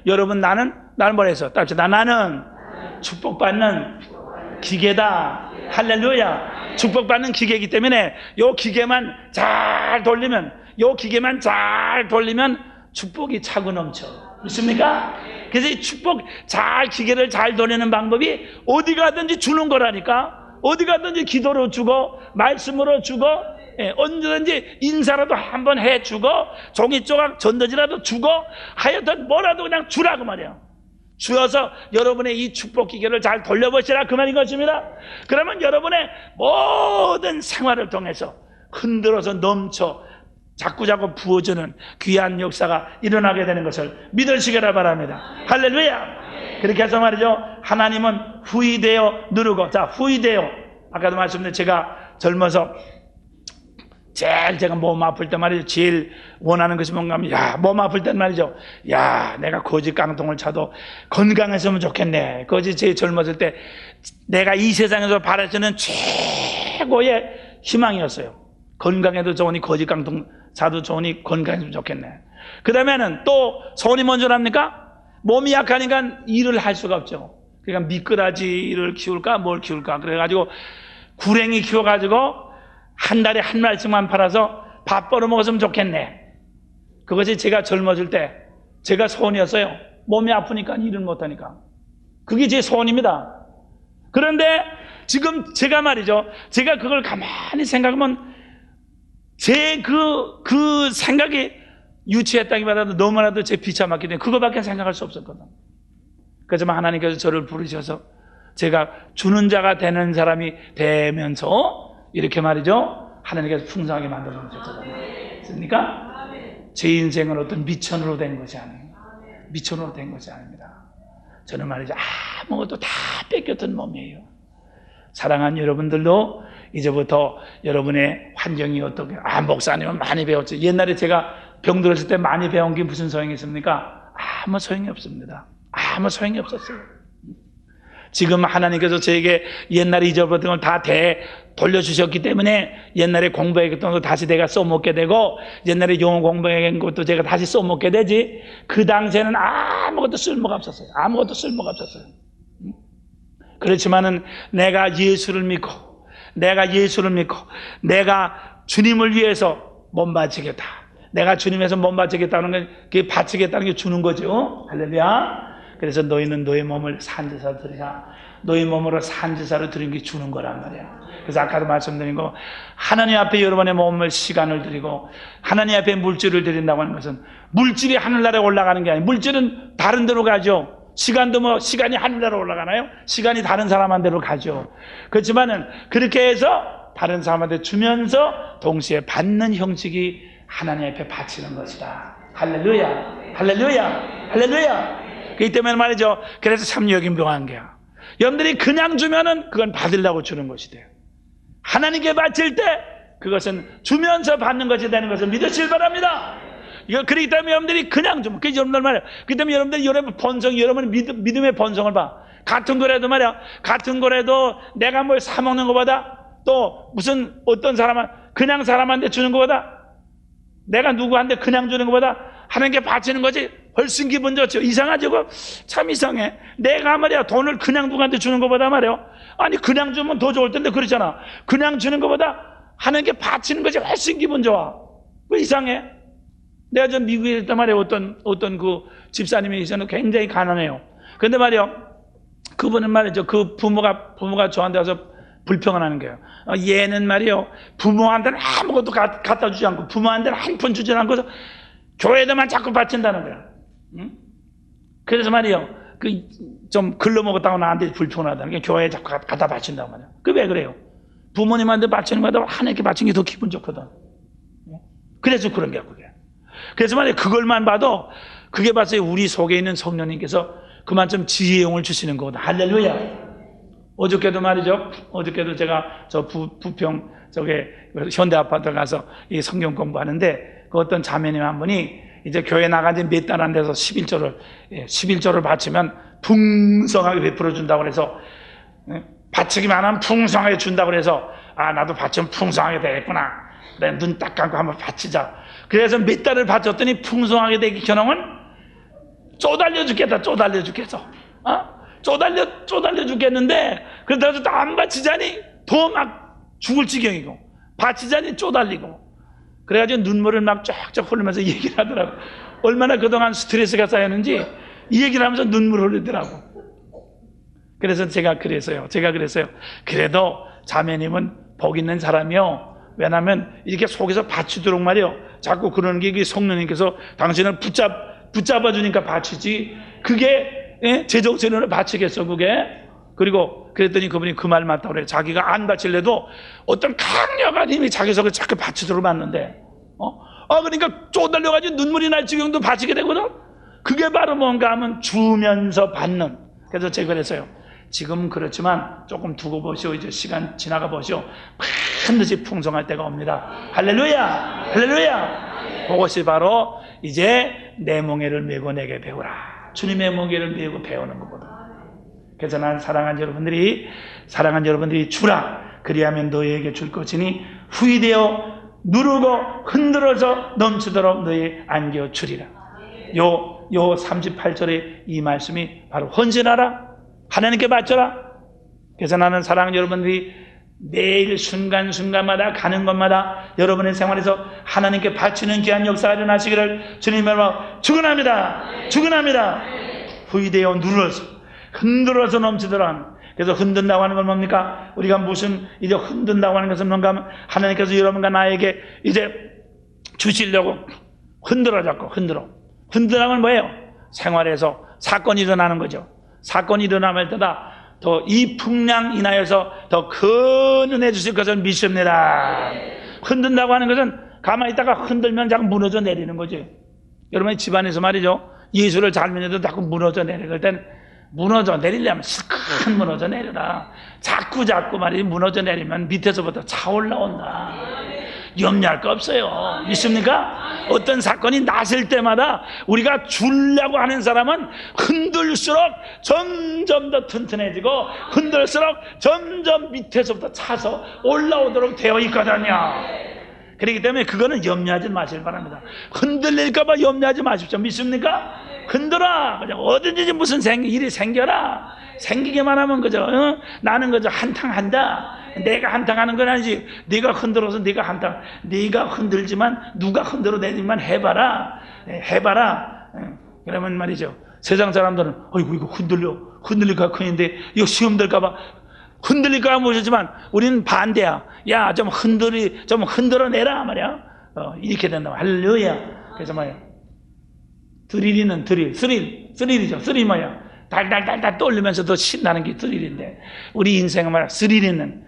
여러분 나는 뭐라 했어? 따라합시다. 나는 축복받는 기계다. 할렐루야. 축복받는 기계이기 때문에 요 기계만 잘 돌리면 축복이 차고 넘쳐. 믿습니까? 그래서 이 축복 기계를 잘 돌리는 방법이 어디 가든지 주는 거라니까. 어디 가든지 기도로 주고 말씀으로 주고 언제든지 인사라도 한번 해주고 종이조각 전도지라도 주고 하여튼 뭐라도 그냥 주라고 말이에요. 주어서 여러분의 이 축복 기계를 잘 돌려보시라 그 말인 것입니다. 그러면 여러분의 모든 생활을 통해서 흔들어서 넘쳐 자꾸자꾸 부어주는 귀한 역사가 일어나게 되는 것을 믿으시기를 바랍니다. 할렐루야. 그렇게 해서 말이죠, 하나님은 후이되어 누르고. 자, 후이되어, 아까도 말씀드린 제가 젊어서 제일 제가 몸 아플 때 말이죠, 제일 원하는 것이 뭔가 하면, 몸 아플 때 말이죠, 내가 거지 깡통을 차도 건강했으면 좋겠네. 거지 제일 젊었을 때 내가 이 세상에서 바라지는 최고의 희망이었어요. 건강해도 좋으니 거지 깡통 차도 좋으니 건강했으면 좋겠네. 그 다음에는 또 손이 먼저 납니까? 몸이 약하니까 일을 할 수가 없죠. 그러니까 미꾸라지를 키울까 뭘 키울까 그래가지고 구랭이 키워가지고 한 달에 한 마리씩만 팔아서 밥 벌어 먹었으면 좋겠네. 그것이 제가 젊어질 때 제가 소원이었어요. 몸이 아프니까 일을 못하니까. 그게 제 소원입니다. 그런데 지금 제가 말이죠, 제가 그걸 가만히 생각하면 제 그 생각이 유치했다기보다도 너무나도 제 비참했기 때문에 그거밖에 생각할 수 없었거든. 그렇지만 하나님께서 저를 부르셔서 제가 주는 자가 되는 사람이 되면서 이렇게 말이죠, 하나님께서 풍성하게 만들어 주셨거든요. 맞습니까? 제 인생은 어떤 미천으로 된 것이 아니에요. 미천으로 된 것이 아닙니다. 저는 말이죠, 아무것도 다 뺏겼던 몸이에요. 사랑하는 여러분들도 이제부터 여러분의 환경이 어떻게, 목사님은 많이 배웠죠. 옛날에 제가 병들었을 때 많이 배운 게 무슨 소용이 있습니까? 아무 소용이 없습니다. 아무 소용이 없었어요. 지금 하나님께서 저에게 옛날에 잊어버렸던 걸 다 돌려주셨기 때문에 옛날에 공부했던 것도 다시 내가 써먹게 되고 옛날에 영어 공부한 것도 제가 다시 써먹게 되지, 그 당시에는 아무것도 쓸모가 없었어요. 아무것도 쓸모가 없었어요. 그렇지만은 내가 예수를 믿고 내가 주님을 위해서 몸 바치겠다. 내가 주님에서 몸 바치겠다는 건, 그게 바치겠다는 게 주는 거죠. 할렐루야. 그래서 너희는 너희 몸을 산제사로 드리라. 너희 몸으로 산제사로 드리는 게 주는 거란 말이야. 그래서 아까도 말씀드린 거, 하나님 앞에 여러분의 몸을 시간을 드리고 하나님 앞에 물질을 드린다고 하는 것은 물질이 하늘나라에 올라가는 게 아니에요. 물질은 다른 데로 가죠. 시간도 시간이 하늘나라로 올라가나요? 시간이 다른 사람한테로 가죠. 그렇지만은 그렇게 해서 다른 사람한테 주면서 동시에 받는 형식이 하나님 앞에 바치는 것이다. 할렐루야. 할렐루야. 할렐루야. 그렇기 때문에 말이죠, 그래서 참 여긴 묘한 게야. 여러분들이 그냥 주면은 그건 받으려고 주는 것이 돼요. 하나님께 바칠 때 그것은 주면서 받는 것이 되는 것을 믿으시길 바랍니다. 그렇기 때문에 여러분들이 그냥 주면, 그래서 여러분들 말이야, 그렇기 때문에 여러분들이 여러분의 믿음의 번성을 봐. 같은 거라도 말이야, 같은 거라도 내가 뭘 사먹는 것보다, 또 무슨 어떤 그냥 사람한테 주는 것보다, 내가 누구한테 그냥 주는 것보다 하나님께 바치는 것이 훨씬 기분 좋죠. 이상하죠? 참 이상해. 내가 말이야 돈을 그냥 누구한테 주는 것보다 말이야, 아니 그냥 주면 더 좋을 텐데 그렇잖아. 그냥 주는 것보다 하나님께 바치는 것이 훨씬 기분 좋아. 왜 이상해? 내가 전 미국에 있을 때 말이야, 어떤 그 집사님이 있었는데 굉장히 가난해요. 근데 말이야, 그분은 말이죠, 그 부모가 저한테 와서 불평을 하는 거예요. 얘는 말이요, 부모한테는 아무것도 갖다 주지 않고 부모한테는 한 푼 주지 않고서 교회에다만 자꾸 바친다는 거야. 응? 그래서 말이요, 좀 글러먹었다고 나한테 불평을 하다는 게, 교회에 자꾸 갖다 바친다고 말이야. 왜 그래요? 부모님한테 바치는 것보다 하나님께 바치는 게 더 기분 좋거든. 그래서 그런 거야, 그게. 그래서 말이야, 그걸만 봐도 그게 봤어요. 우리 속에 있는 성령님께서 그만큼 지혜의 영을 주시는 거거든. 할렐루야. 어저께도 말이죠, 어저께도 제가 저 부평 현대 아파트 가서 이 성경 공부하는데, 그 어떤 자매님 한 분이 이제 교회 나간 지 몇 달 안 돼서 11조를 바치면 풍성하게 베풀어 준다고 해서 바치기만 하면 풍성하게 준다고 그래서 나도 바치면 풍성하게 되겠구나. 그래, 눈 딱 감고 한번 바치자. 그래서 몇 달을 바쳤더니 풍성하게 되기 전에는 쪼달려 죽겠다. 쪼달려 죽겠어. 쪼달려 죽겠는데 그렇다고 해서 안 바치자니 더 막 죽을 지경이고 바치자니 쪼달리고 그래가지고 눈물을 막 쫙쫙 흘리면서 얘기를 하더라고. 얼마나 그동안 스트레스가 쌓였는지 이 얘기를 하면서 눈물 흘리더라고. 그래서 제가 그랬어요. 그래도 자매님은 복 있는 사람이요. 왜냐하면 이렇게 속에서 바치도록 말이요. 자꾸 그러는 게 성령님께서 당신을 붙잡아 주니까 바치지. 그게 제 정신으로 바치겠어 그게. 그리고 그랬더니 그분이 그 말 맞다고 그래요. 자기가 안 바칠래도 어떤 강력한 힘이 자기 속에 자꾸 바치도록 맞는데 그러니까 쪼달려가지고 눈물이 날 지경도 바치게 되거든. 그게 바로 뭔가 하면 주면서 받는. 그래서 제가 그랬어요. 지금 그렇지만 조금 두고 보시오. 이제 시간 지나가 보시오. 반드시 풍성할 때가 옵니다. 할렐루야, 할렐루야. 그것이 바로 이제 내 멍에를 메고 내게 배우라. 주님의 멍에를 메고 배우는 것거든. 그래서 난 사랑하는 여러분들이 주라. 그리하면 너희에게 줄 것이니 후이되어 누르고 흔들어서 넘치도록 너희 안겨 주리라. 요 38절의 이 말씀이 바로 헌신하라. 하나님께 바쳐라. 그래서 나는 사랑하는 여러분들이 매일 순간순간마다 가는 곳마다 여러분의 생활에서 하나님께 바치는 귀한 역사가 일어나시기를 주님으로 축원합니다. 후이되어 누르어서 흔들어서 넘치더라. 그래서 흔든다고 하는 건 뭡니까? 우리가 무슨 이제 흔든다고 하는 것은 뭔가 하면 하나님께서 여러분과 나에게 이제 주시려고 흔들어라고 흔들라는 건 뭐예요? 생활에서 사건이 일어나는 거죠. 사건이 일어나면 때다 더 이 풍랑 인하여서 더 큰 은혜 주실 것을 믿습니다. 흔든다고 하는 것은 가만히 있다가 흔들면 자꾸 무너져 내리는 거지. 여러분의 집안에서 말이죠. 예수를 잘 믿어도 자꾸 무너져 내릴 땐 무너져 내리려면 실컷 무너져 내려라. 자꾸 말이지 무너져 내리면 밑에서부터 차 올라온다. 염려할 거 없어요. 믿습니까? 어떤 사건이 났을 때마다 우리가 주려고 하는 사람은 흔들수록 점점 더 튼튼해지고 흔들수록 점점 밑에서부터 차서 올라오도록 되어 있거든요. 그렇기 때문에 그거는 염려하지 마시길 바랍니다. 흔들릴까 봐 염려하지 마십시오. 믿습니까? 흔들어. 그냥 어디든지 무슨 일이 생겨라. 생기게만 하면 그저 나는 그저 한탕한다. 내가 한탕하는 건 아니지. 네가 흔들어서 네가 한탕. 네가 흔들지만 누가 흔들어 내지만 해봐라. 그러면 말이죠. 세상 사람들은 어이구 이거 흔들릴까 큰인데 이거 시험 될까봐 흔들릴까 모르지만 우리는 반대야. 야 좀 흔들어내라 말이야. 이렇게 된다. 할렐루야. 그래서 말이야. 스릴이죠. 스릴 뭐야? 달달달달 떨리면서 더 신나는 게 스릴인데 우리 인생은 말이야. 스릴이는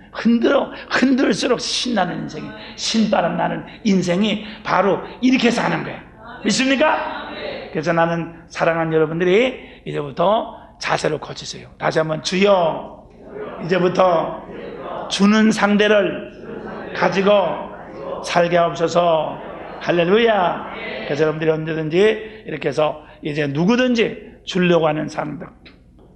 흔들수록 신나는 인생이 신바람 나는 인생이 바로 이렇게 사는 거야. 믿습니까? 그래서 나는 사랑하는 여러분들이 이제부터 자세를 고치세요. 다시 한번 주여 이제부터 주는 상대를 가지고 살게 하옵소서. 할렐루야. 그래서 여러분들이 언제든지 이렇게 해서 이제 누구든지 주려고 하는 상대.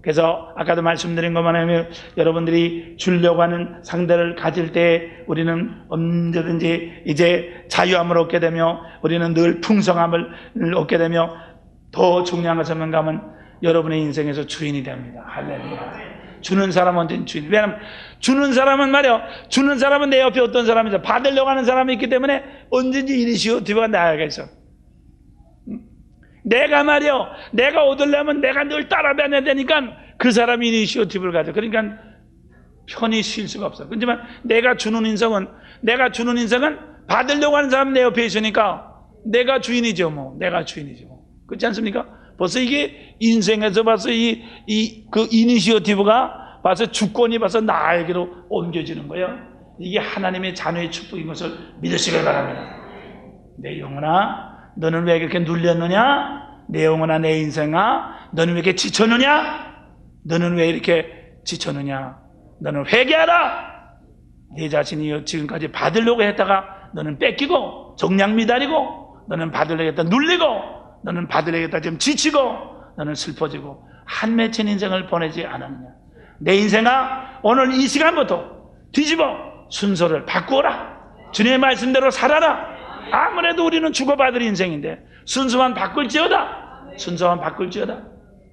그래서 아까도 말씀드린 것만 하면 여러분들이 주려고 하는 상대를 가질 때 우리는 언제든지 이제 자유함을 얻게 되며 우리는 늘 풍성함을 얻게 되며 더 중요한 것은 뭔가 하면 여러분의 인생에서 주인이 됩니다. 할렐루야. 주는 사람은 언제든 주인. 왜냐하면 주는 사람은 말이요. 주는 사람은 내 옆에 어떤 사람이죠. 받으려고 하는 사람이 있기 때문에 언제든지 이니시어티브가 나아가 있어. 내가 말이요. 내가 얻으려면 내가 늘 따라다녀야 되니까 그 사람이 이니시어티브를 가져. 그러니까 편히 쉴 수가 없어. 그렇지만 내가 주는 인생은 받으려고 하는 사람은 내 옆에 있으니까 내가 주인이죠 뭐. 그렇지 않습니까? 벌써 이게 인생에서 봐서 그 이니시어티브가 봐서 주권이 봐서 나에게로 옮겨지는 거예요. 이게 하나님의 자녀의 축복인 것을 믿으시길 바랍니다. 내 영혼아, 너는 왜 그렇게 눌렸느냐? 내 영혼아, 내 인생아, 너는 왜 이렇게 지쳤느냐? 너는 회개하라. 네 자신이 지금까지 받으려고 했다가 너는 뺏기고 정량 미달이고 너는 받으려고 했다 눌리고 너는 받으려고 했다 지금 지치고 너는 슬퍼지고 한 맺힌 인생을 보내지 않았느냐? 내 인생아, 오늘 이 시간부터 뒤집어 순서를 바꾸어라. 주님의 말씀대로 살아라. 아무래도 우리는 주고받을 인생인데 순서만 바꿀지어다. 순서만 바꿀지어다.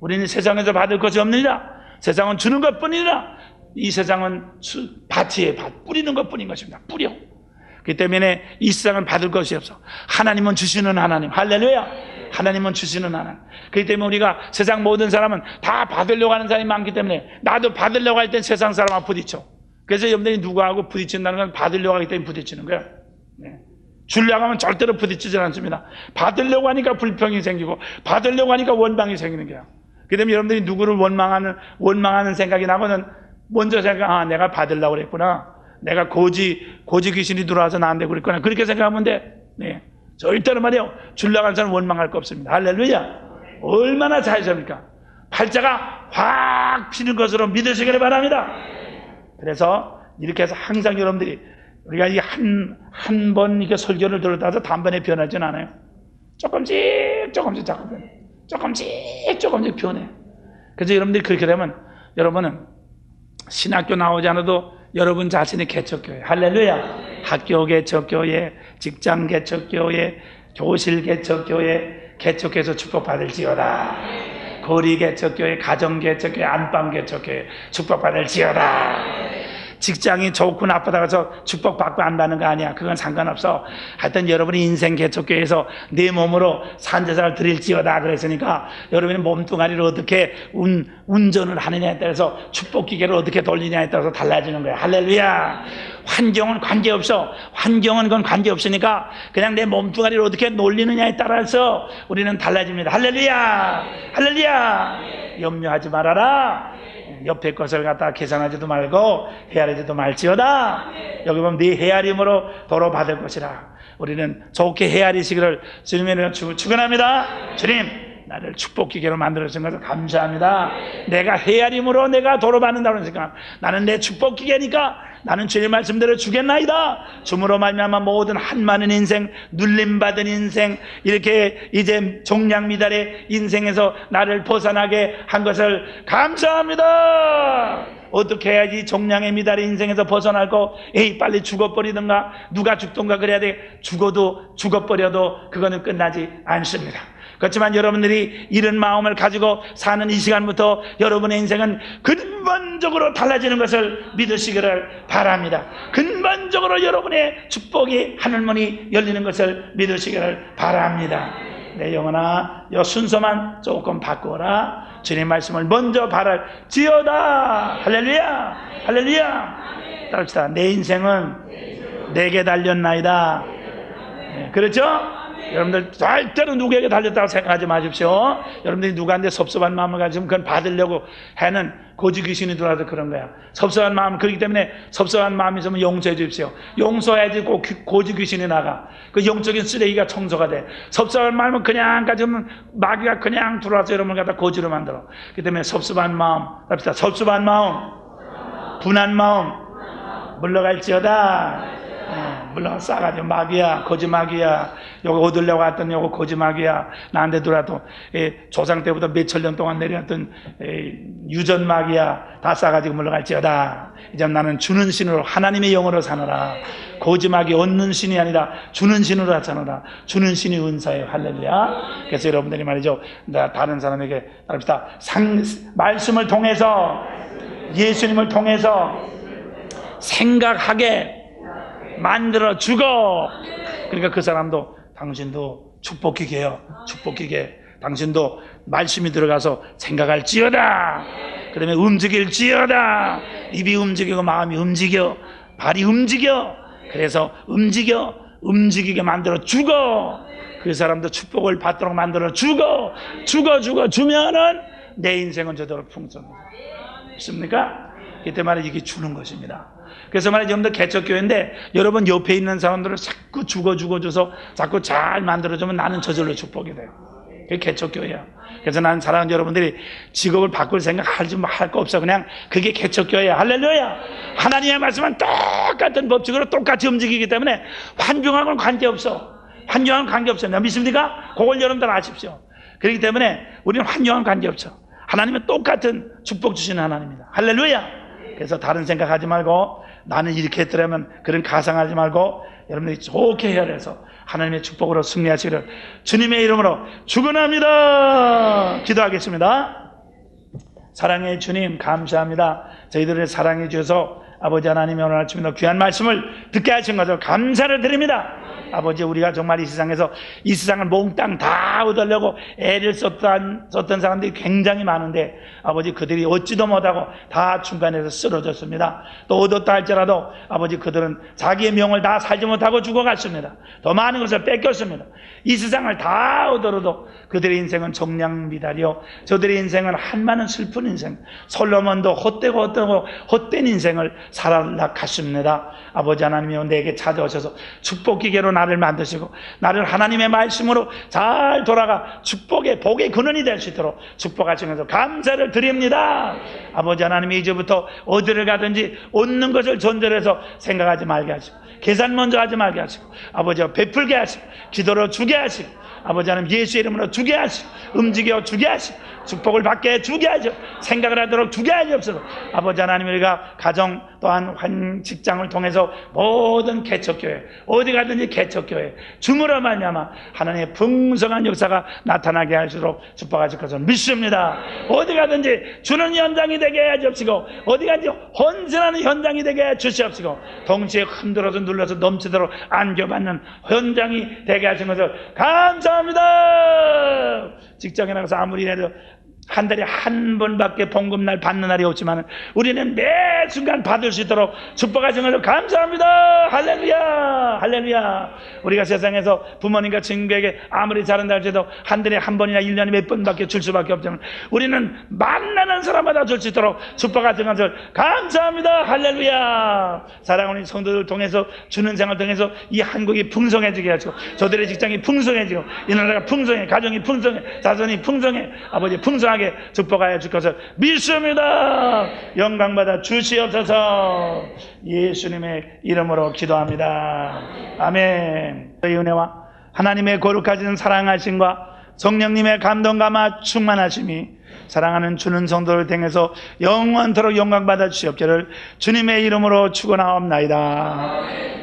우리는 세상에서 받을 것이 없느니라. 세상은 주는 것뿐이라. 이 세상은 밭이에요. 밭. 뿌리는 것뿐인 것입니다. 뿌려. 그렇기 때문에 이 세상은 받을 것이 없어. 하나님은 주시는 하나님. 할렐루야. 하나님은 주시는 하나님. 그렇기 때문에 우리가 세상 모든 사람은 다 받으려고 하는 사람이 많기 때문에 나도 받으려고 할 땐 세상 사람하고 부딪혀. 그래서 여러분들이 누구하고 부딪힌다는 건 받으려고 하기 때문에 부딪히는 거예요. 네. 주려고 하면 절대로 부딪히지 않습니다. 받으려고 하니까 불평이 생기고 받으려고 하니까 원망이 생기는 거예요. 그 다음에 여러분들이 누구를 원망하는 생각이 나거든 먼저 내가 받으려고 그랬구나. 내가 고지 귀신이 들어와서 나한테 그랬구나. 그렇게 생각하면 돼. 네. 절대로 말이에요. 주려고 하는 사람은 원망할 거 없습니다. 할렐루야. 얼마나 자유십니까? 팔자가 확 피는 것으로 믿으시기를 바랍니다. 그래서 이렇게 해서 항상 여러분들이 우리가 이 한 번 이렇게 설교를 들었다서 단번에 변하진 않아요. 조금씩 자꾸 변해. 조금씩 변해. 그래서 여러분들이 그렇게 되면 여러분은 신학교 나오지 않아도 여러분 자신의 개척교회, 할렐루야. 학교 개척교회, 직장 개척교회, 교실 개척교회, 개척해서 축복받을지어다. 거리 개척교회, 가정 개척교회, 안방 개척교회 축복받을지어다. 직장이 좋고 나쁘다고 해서 축복받고 한다는 거 아니야. 그건 상관없어. 하여튼 여러분이 인생 개척교회에서 내 몸으로 산제사를 드릴지어다 그랬으니까 여러분이 몸뚱아리를 어떻게 운전을 하느냐에 따라서 축복기계를 어떻게 돌리냐에 따라서 달라지는 거야. 할렐루야. 환경은 관계없어. 환경은 그건 관계없으니까 그냥 내 몸뚱아리를 어떻게 놀리느냐에 따라서 우리는 달라집니다. 할렐루야. 할렐루야. 염려하지 말아라. 옆에 것을 갖다 계산하지도 말고 헤아리지도 말지어다. 여기 보면 네 헤아림으로 도로 받을 것이라. 우리는 좋게 헤아리시기를 주님의 축원합니다. 주님, 나를 축복기계로 만들어주신 것을 감사합니다. 내가 헤아림으로 내가 도로 받는다고 생각. 나는 내 축복기계니까 나는 주의 말씀대로 주겠나이다. 주므로 말미암아 모든 한많은 인생, 눌림받은 인생, 이렇게 이제 종량미달의 인생에서 나를 벗어나게 한 것을 감사합니다. 어떻게 해야지 종량의 미달의 인생에서 벗어날고 빨리 죽어버리든가 누가 죽든가 그래야 돼. 죽어버려도 그거는 끝나지 않습니다. 그렇지만 여러분들이 이런 마음을 가지고 사는 이 시간부터 여러분의 인생은 근본적으로 달라지는 것을 믿으시기를 바랍니다. 근본적으로 여러분의 축복이 하늘문이 열리는 것을 믿으시기를 바랍니다. 내 영혼아, 이 순서만 조금 바꾸어라. 주님 말씀을 먼저 바랄지어다. 할렐루야. 할렐루야. 따릅시다. 내 인생은 내게 달렸나이다. 네, 그렇죠? 여러분들 절대로 누구에게 달렸다고 생각하지 마십시오. 여러분들이 누구한테 섭섭한 마음을 가지면 그건 받으려고 하는 고지 귀신이 들어와서 그런 거야. 섭섭한 마음, 그렇기 때문에 섭섭한 마음이 있으면 용서해 주십시오. 용서해야지 꼭 고지 귀신이 나가. 그 영적인 쓰레기가 청소가 돼. 섭섭한 마음은 그냥 가지면 마귀가 그냥 들어와서 여러분을 갖다 고지로 만들어. 그렇기 때문에 섭섭한 마음, 합시다. 섭섭한 마음, 분한 마음 물러갈지어다. 물론 싸가지고 마귀야, 거지 마귀야, 요거 얻으려고 했던 요거 거지 마귀야, 나한테 들어와도 조상 때부터 몇천 년 동안 내려왔던 유전 마귀야, 다 싸가지고 물러갈지어다. 이제 나는 주는 신으로 하나님의 영으로 사노라. 거지 마귀 얻는 신이 아니라 주는 신으로 사노라. 주는 신이 은사예요. 할렐루야. 그래서 여러분들이 말이죠, 다른 사람에게 합시다. 말씀을 통해서, 예수님을 통해서 생각하게 만들어 주고, 그러니까 그 사람도 당신도 축복기계요. 축복기계. 당신도 말씀이 들어가서 생각할지어다. 그 다음에 움직일지어다. 입이 움직이고 마음이 움직여, 발이 움직여. 그래서 움직이게 만들어 주고, 그 사람도 축복을 받도록 만들어 주고, 주면은 내 인생은 저대로 풍성해요. 있습니까? 이때 말에 이게 주는 것입니다. 그래서 말이죠, 여러분들 개척교회인데 여러분 옆에 있는 사람들을 자꾸 줘서 자꾸 잘 만들어주면 나는 저절로 축복이 돼요. 그게 개척교회야. 그래서 나는 사랑하는 여러분들이 직업을 바꿀 생각 할 거 없어. 그냥 그게 개척교회야. 할렐루야. 하나님의 말씀은 똑같은 법칙으로 똑같이 움직이기 때문에 환경하고는 관계없어. 환경하고는 관계없어요. 믿습니까? 그걸 여러분들 아십시오. 그렇기 때문에 우리는 환경하고는 관계없어. 하나님은 똑같은 축복 주시는 하나님입니다. 할렐루야. 그래서 다른 생각하지 말고 나는 이렇게 했더라면 그런 가상하지 말고 여러분들이 좋게 헤아려서 하나님의 축복으로 승리하시기를 주님의 이름으로 축원합니다. 기도하겠습니다. 사랑의 주님 감사합니다. 저희들을 사랑해 주셔서 아버지 하나님의 오늘 아침에도 귀한 말씀을 듣게 하신 것을 감사를 드립니다. 아버지, 우리가 정말 이 세상을 몽땅 다 얻으려고 애를 썼던 사람들이 굉장히 많은데 아버지, 그들이 얻지도 못하고 다 중간에서 쓰러졌습니다. 또 얻었다 할지라도 아버지, 그들은 자기의 명을 다 살지 못하고 죽어갔습니다. 더 많은 것을 뺏겼습니다. 이 세상을 다 얻어도 그들의 인생은 정량미달이요, 저들의 인생은 한많은 슬픈 인생, 솔로몬도 헛되고 헛된 인생을 살아갔습니다. 아버지 하나님이여, 내게 찾아오셔서 축복 기계로 나를 만드시고 나를 하나님의 말씀으로 잘 돌아가 축복의 복의 근원이 될 수 있도록 축복하시면서 감사를 드립니다. 아버지 하나님이 이제부터 어디를 가든지 얻는 것을 전제해서 생각하지 말게 하시고 계산 먼저 하지 말게 하시고 아버지와 베풀게 하시고 기도로 주게 하시고 아버지 하나님 예수 이름으로 주게 하시고 움직여 주게 하시고 축복을 받게 주게 하시고 생각을 하도록 주게 하시옵소서. 아버지 하나님, 우리가 가정 또한 직장을 통해서 모든 개척교회 어디 가든지 개척교회 주무로 말미암아 하나님의 풍성한 역사가 나타나게 하시도록 축복하실 것을 믿습니다. 어디 가든지 주는 현장이 되게 해 주시옵시고 어디 가든지 헌신하는 현장이 되게 해 주시옵시고 동시에 흔들어서 눌러서 넘치도록 안겨받는 현장이 되게 하신 것을 감사합니다. 직장에 나가서 아무리 해도 한 달에 한 번밖에 봉급날 받는 날이 없지만 우리는 매 순간 받을 수 있도록 축복하신 것을 감사합니다. 할렐루야, 할렐루야. 우리가 세상에서 부모님과 친구에게 아무리 잘한다 할지라도 한 달에 한 번이나 1년에 몇 번밖에 줄 수밖에 없지만 우리는 만나는 사람마다 줄 수 있도록 축복하신 것을 감사합니다. 할렐루야. 사랑하는 성도들 통해서 주는 생활 통해서 이 한국이 풍성해지게 하시고 저들의 직장이 풍성해지고 이 나라가 풍성해, 가정이 풍성해, 자손이 풍성해, 아버지 풍성하게 축복하여 줄 것을 믿습니다. 영광받아 주시옵소서. 예수님의 이름으로 기도합니다. 아멘. 이 은혜와 하나님의 거룩하신 사랑하심과 성령님의 감동감화 충만하심이 사랑하는 주는 성도를 통해서 영원토록 영광받아 주시옵기를 주님의 이름으로 축원하옵나이다.